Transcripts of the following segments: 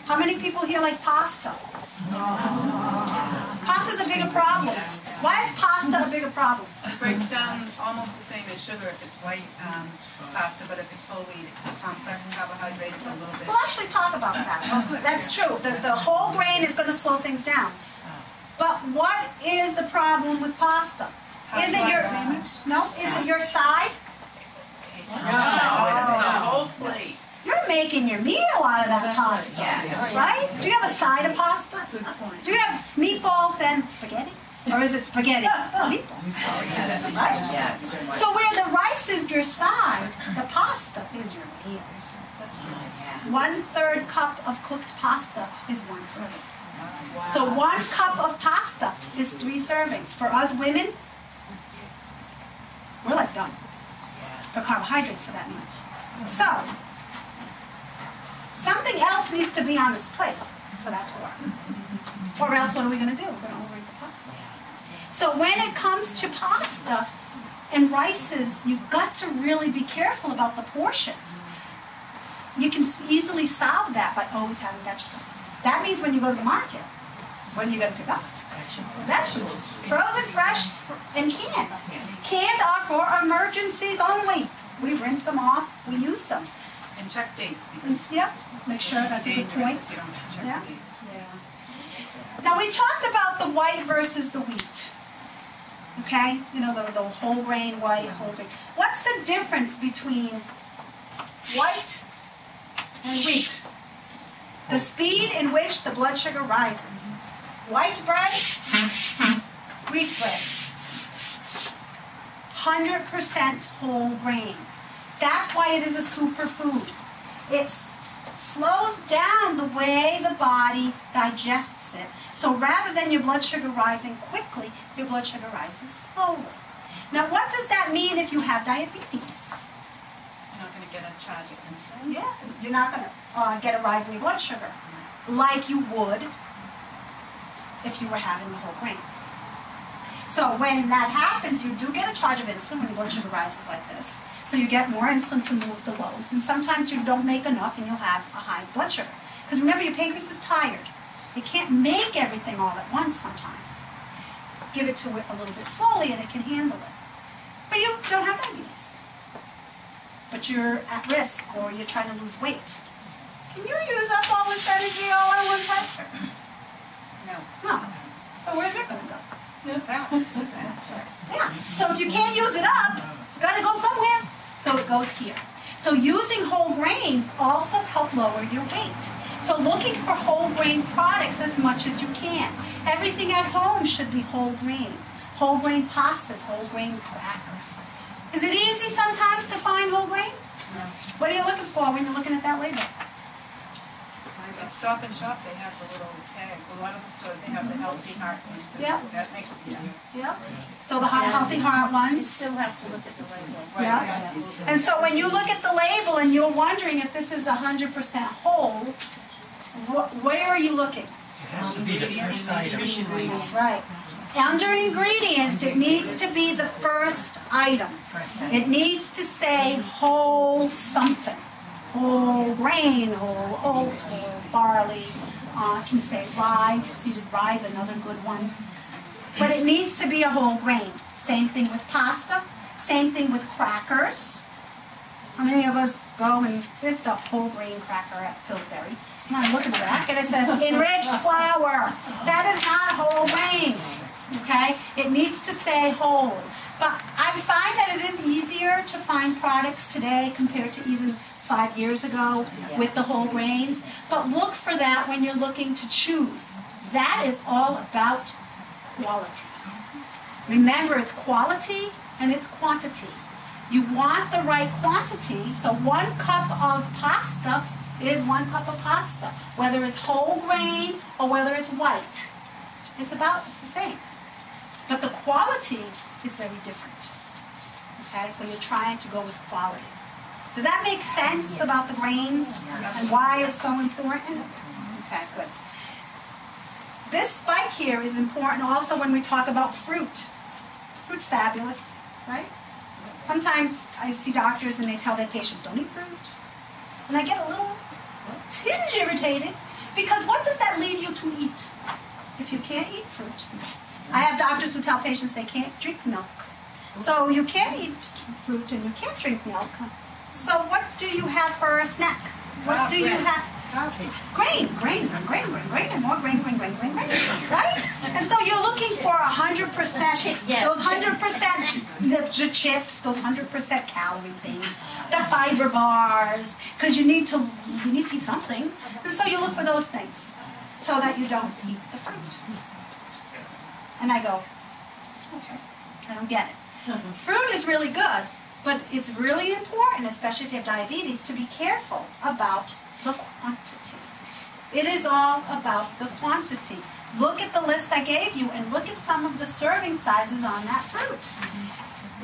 How many people here like pasta? Pasta's a bigger problem. Why is pasta a bigger problem? It breaks down almost the same as sugar if it's white pasta, but if it's whole wheat, complex carbohydrates a little bit. We'll actually talk about that. That's true. The whole grain is going to slow things down. But what is the problem with pasta? Is it your Is it your side? No, it's the whole plate. You're making your meal out of that pasta, right? Do you have a side of pasta? Do you have meatballs and spaghetti? Or is it spaghetti? Meatballs. Right? So where the rice is your side, the pasta is your meal. 1/3 cup of cooked pasta is 1 serving. So 1 cup of pasta is 3 servings. For us women, we're like done for carbohydrates for that meal. So something else needs to be on this plate for that to work. Or else what are we going to do? We're going to overeat the pasta. So when it comes to pasta and rices, you've got to really be careful about the portions. You can easily solve that by always having vegetables. That means when you go to the market, what are you going to pick up? Vegetables. Frozen, fresh, and canned. Canned are for emergencies only. We rinse them off. We use them. And check dates. Because Yep. Make sure that's a good point. if you don't check Yeah. dates. Now we talked about the white versus the wheat. Okay? You know, the whole grain, white, whole grain. What's the difference between white and wheat? The speed in which the blood sugar rises. White bread, wheat bread. 100% whole grain. That's why it is a superfood. It slows down the way the body digests it. So rather than your blood sugar rising quickly, your blood sugar rises slowly. Now what does that mean if you have diabetes? You're not going to get a charge of insulin. Yeah, you're not going to get a rise in your blood sugar like you would if you were having the whole grain. So when that happens, you do get a charge of insulin when your blood sugar rises like this. So you get more insulin to move the load. And sometimes you don't make enough and you'll have a high blood sugar. Because remember, your pancreas is tired. It can't make everything all at once sometimes. Give it to it a little bit slowly and it can handle it. But you don't have diabetes. But you're at risk or you're trying to lose weight. Can you use up all this energy all at one time? No. No. So where's it going to go? Yeah. So if you can't use it up, it's got to go somewhere. So it goes here. So using whole grains also help lower your weight. So looking for whole grain products as much as you can. Everything at home should be whole grain. Whole grain pastas, whole grain crackers. Is it easy sometimes to find whole grain? No. What are you looking for when you're looking at that label? At Stop and Shop, they have the little tags. A lot of the stores, they have the healthy heart ones. And Yeah. that makes it easier. Yeah. So the healthy heart You ones. still have to look at the label. Yeah. Absolutely. And so when you look at the label and you're wondering if this is 100% whole, where are you looking? It has to be the first item. That's right. Under ingredients, it needs to be the first item. It needs to say whole something. Whole grain, whole oat, whole barley. It can say rye. Seeded rye is another good one. But it needs to be a whole grain. Same thing with pasta. Same thing with crackers. How many of us go and there's the whole grain cracker at Pillsbury. And I look at the back and it says enriched flour. That is not whole grain. Okay? It needs to say whole. But I find that it is easier to find products today compared to even 5 years ago with the whole grains. But look for that when you're looking to choose. That is all about quality. Remember, it's quality and it's quantity. You want the right quantity, so 1 cup of pasta is 1 cup of pasta, whether it's whole grain or whether it's white. It's the same. But the quality is very different. Okay, so you're trying to go with quality. Does that make sense about the grains and why it's so important? Okay, good. This spike here is important also when we talk about fruit. Fruit's fabulous, right? Sometimes I see doctors and they tell their patients, don't eat fruit. And I get a little tinge irritated Because what does that leave you to eat if you can't eat fruit? I have doctors who tell patients they can't drink milk. So you can't eat fruit and you can't drink milk. So what do you have for a snack? What do you have? Grain, and more grain, right? And so you're looking for 100%, those 100%, the chips, those 100% calorie things, the fiber bars, because you need to eat something. And so you look for those things so that you don't eat the fruit. And I go, okay, I don't get it. Fruit is really good, but it's really important, especially if you have diabetes, to be careful about the quantity. It is all about the quantity. Look at the list I gave you and look at some of the serving sizes on that fruit.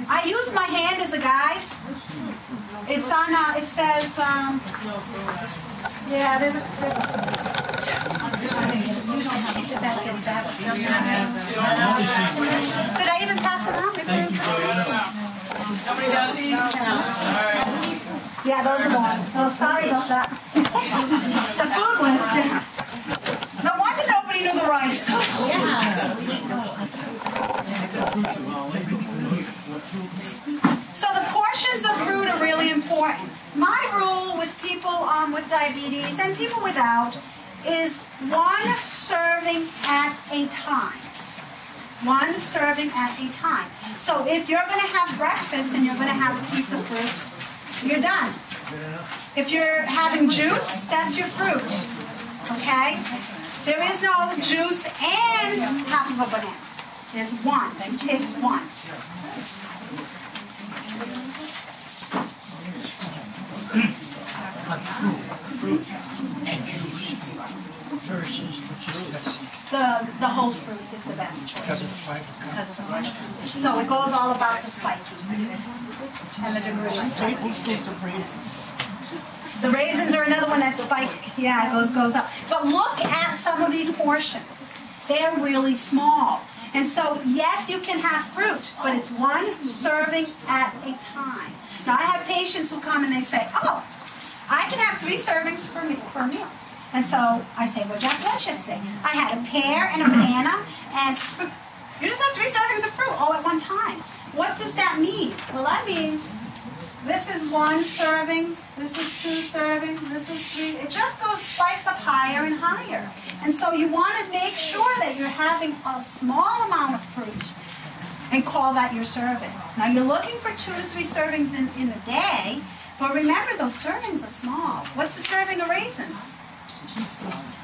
I use my hand as a guide. It's on, it says, yeah, there's a did I even pass it on? Nobody does these? No. Yeah, those are the ones. Oh, sorry about that. The food was different. No wonder nobody knew the rice. So the portions of fruit are really important. My rule with people with diabetes and people without is 1 serving at a time. 1 serving at a time. So if you're going to have breakfast and you're going to have a piece of fruit, you're done. If you're having juice, that's your fruit. Okay? There is no juice and half of a banana. There's 1. Then pick 1. Fruit and juice versus the whole fruit is the best choice. Because of the fiber. Because of the fiber. So it goes all about the spiking and the degree. The raisins are another one that's spike. Yeah, it goes up. But look at some of these portions. They're really small. And so, yes, you can have fruit, but it's 1 serving at a time. Now, I have patients who come and they say, oh, I can have 3 servings for a meal. And so I say, what'd you have for lunch yesterday? I had a pear and a banana, and you just have 3 servings of fruit all at one time. What does that mean? Well, that means this is 1 serving, this is 2 servings, this is 3. It just spikes up higher and higher. And so you want to make sure that you're having a small amount of fruit and call that your serving. Now you're looking for 2 to 3 servings in a day, but remember those servings are small. What's the serving of raisins?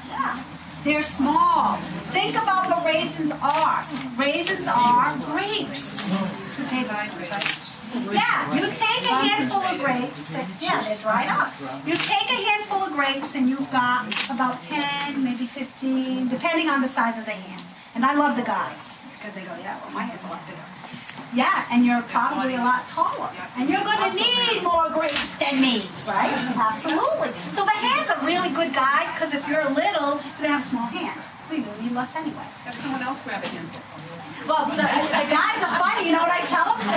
Yeah, they're small. Think about what raisins are. Raisins are grapes. 2 tablespoons, right? Yeah, you take a handful of grapes. They're dried up. You take a handful of grapes and you've got about 10, maybe 15, depending on the size of the hand. And I love the guys because they go, yeah, well, my hand's a lot bigger. Yeah, and you're probably a lot taller. And you're going to need more grapes than me, right? Absolutely. So the hand's a really good guide because if you're little, you're going to have a small hand. We will need less anyway. Have someone else grab a handful. Well, the guys are funny. You know what I tell them?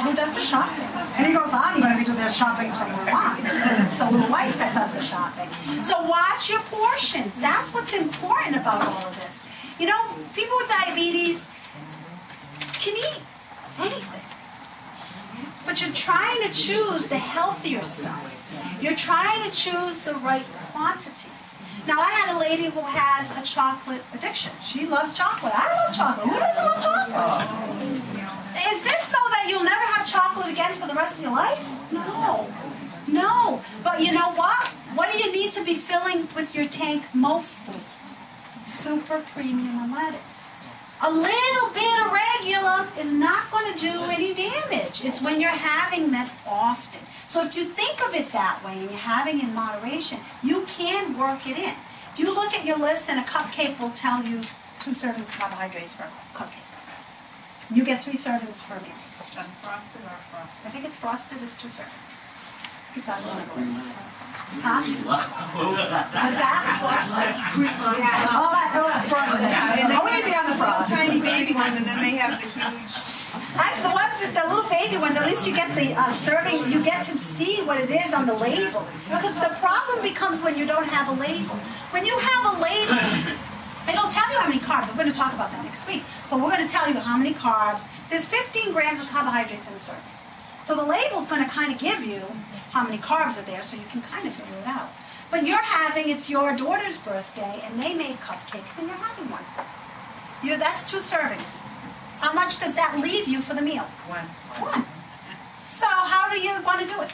Who does the shopping? And he goes, I'm going to be doing the shopping for your wife. It's the little wife that does the shopping. So watch your portions. That's what's important about all of this. You know, people with diabetes can eat anything. But you're trying to choose the healthier stuff. You're trying to choose the right quantities. Now, I had a lady who has a chocolate addiction. She loves chocolate. I love chocolate. Who doesn't love chocolate? Is this so that you'll never have chocolate again for the rest of your life? No. But you know what? What do you need to be filling with your tank mostly? Super premium unleaded. A little bit of regular is not going to do any damage. It's when you're having that often. So if you think of it that way and you're having in moderation, you can work it in. If you look at your list and a cupcake will tell you 2 servings of carbohydrates for a cupcake. You get 3 servings per meal. Unfrosted or frosted? I think it's frosted is 2 servings. It's on one of those. Huh? What's that? Oh, that's frosted. Oh, easy on the frost. Tiny baby ones, and then they have the huge Actually, the little baby ones, at least you get the serving, you get to see what it is on the label. Because the problem becomes when you don't have a label. When you have a label, it'll tell you how many carbs. We're going to talk about that next week. But we're going to tell you how many carbs. There's 15 grams of carbohydrates in a serving. So the label's going to kind of give you how many carbs are there, so you can kind of figure it out. But it's your daughter's birthday, and they made cupcakes, and you're having one. That's 2 servings. How much does that leave you for the meal? 1. So how do you want to do it?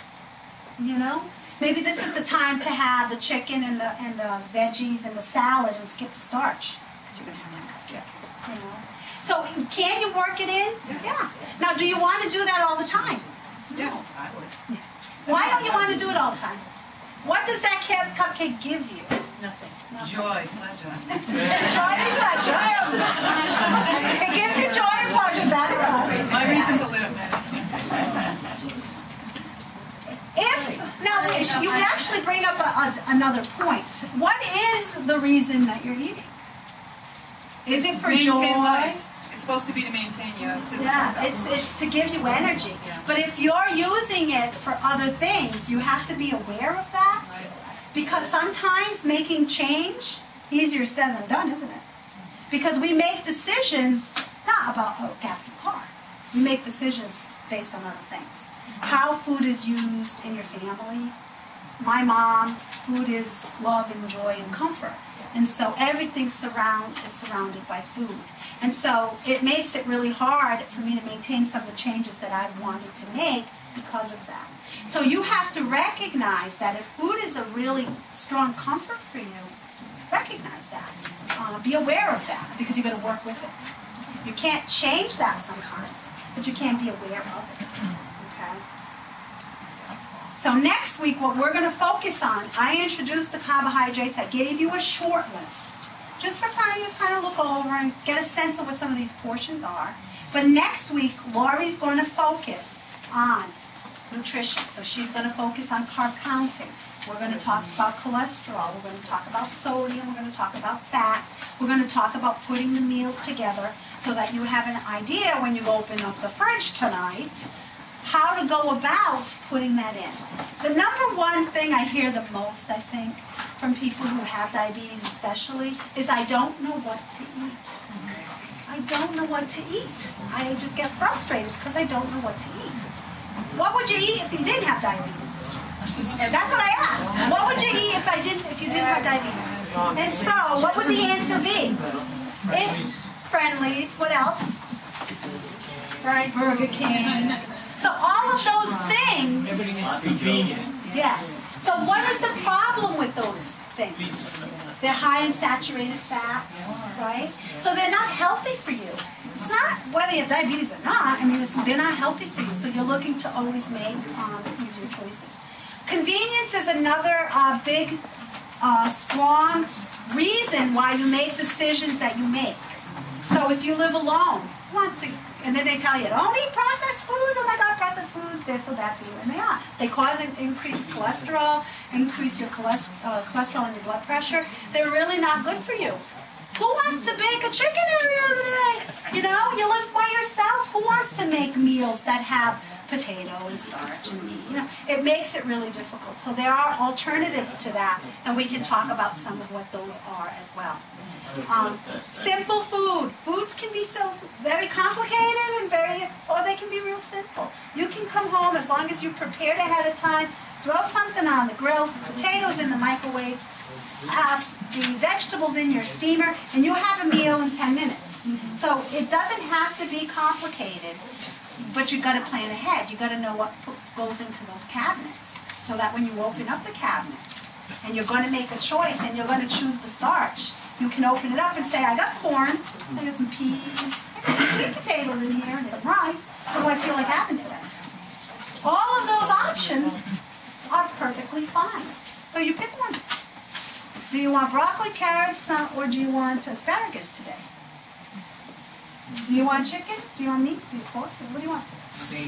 Maybe this is the time to have the chicken and the veggies and the salad and skip the starch, because you're going to have that cupcake. So can you work it in? Yeah. Now, do you want to do that all the time? Yeah, I would. Why don't you want to do it all the time? What does that cupcake give you? Nothing. Joy, pleasure. Joy and pleasure. It gives you joy and pleasure, that it does. My reason to live. Now, you actually bring up another point. What is the reason that you're eating? Is it for Maintain joy? life. It's supposed to be to maintain your physical Yeah, self. it's to give you energy. Yeah. But if you're using it for other things, you have to be aware of that. Right. Because sometimes making change, easier said than done, isn't it? Because we make decisions not about gas and car. We make decisions based on other things. How food is used in your family. My mom, food is love and joy and comfort. And so everything is surrounded by food. And so it makes it really hard for me to maintain some of the changes that I've wanted to make because of that. So you have to recognize that if food is a really strong comfort for you, recognize that. Be aware of that, because you're going to work with it. You can't change that sometimes, but you can be aware of it. Okay? So next week, what we're going to focus on, I introduced the carbohydrates. I gave you a short list, just for you to kind of look over and get a sense of what some of these portions are. But next week, Laurie's going to focus on nutrition. So she's going to focus on carb counting. We're going to talk about cholesterol. We're going to talk about sodium. We're going to talk about fats. We're going to talk about putting the meals together so that you have an idea when you open up the fridge tonight how to go about putting that in. The number one thing I hear the most, I think, from people who have diabetes especially, is I don't know what to eat. I don't know what to eat. I just get frustrated because I don't know what to eat. What would you eat if you didn't have diabetes? And that's what I asked. What would you eat if you didn't have diabetes? And so, what would the answer be? If Friendlies, what else? Right, Burger King. So all of those things. Everything is convenient. Yes. So what is the problem with those things? They're high in saturated fat, right? So they're not healthy for you. It's not whether you have diabetes or not. I mean, they're not healthy for you. So you're looking to always make easier choices. Convenience is another big, strong reason why you make decisions that you make. So if you live alone, who wants to? And then they tell you, don't eat processed foods. Oh my God, processed foods, they're so bad for you. And they are. They cause increased cholesterol, increase your cholesterol and your blood pressure. They're really not good for you. Who wants to bake a chicken every other day? You live by yourself. Who wants to make meals that have potato and starch and meat? It makes it really difficult. So there are alternatives to that, and we can talk about some of what those are as well. Simple food. Foods can be so very complicated and or they can be real simple. You can come home as long as you prepared ahead of time, throw something on the grill, potatoes in the microwave, the vegetables in your steamer, and you have a meal in 10 minutes. So it doesn't have to be complicated, but you've got to plan ahead. You've got to know what goes into those cabinets so that when you open up the cabinets and you're going to make a choice and you're going to choose the starch, you can open it up and say, I got corn, I got some peas, I got some sweet potatoes in here and some rice. What do I feel like having today? All of those options are perfectly fine. So you pick one. Do you want broccoli, carrots, or do you want asparagus today? Do you want chicken? Do you want meat? Do you pork? What do you want today?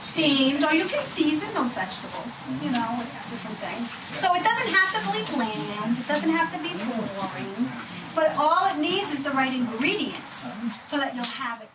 Steamed, or you can season those vegetables, with different things. So it doesn't have to be bland. It doesn't have to be boring. But all it needs is the right ingredients so that you'll have it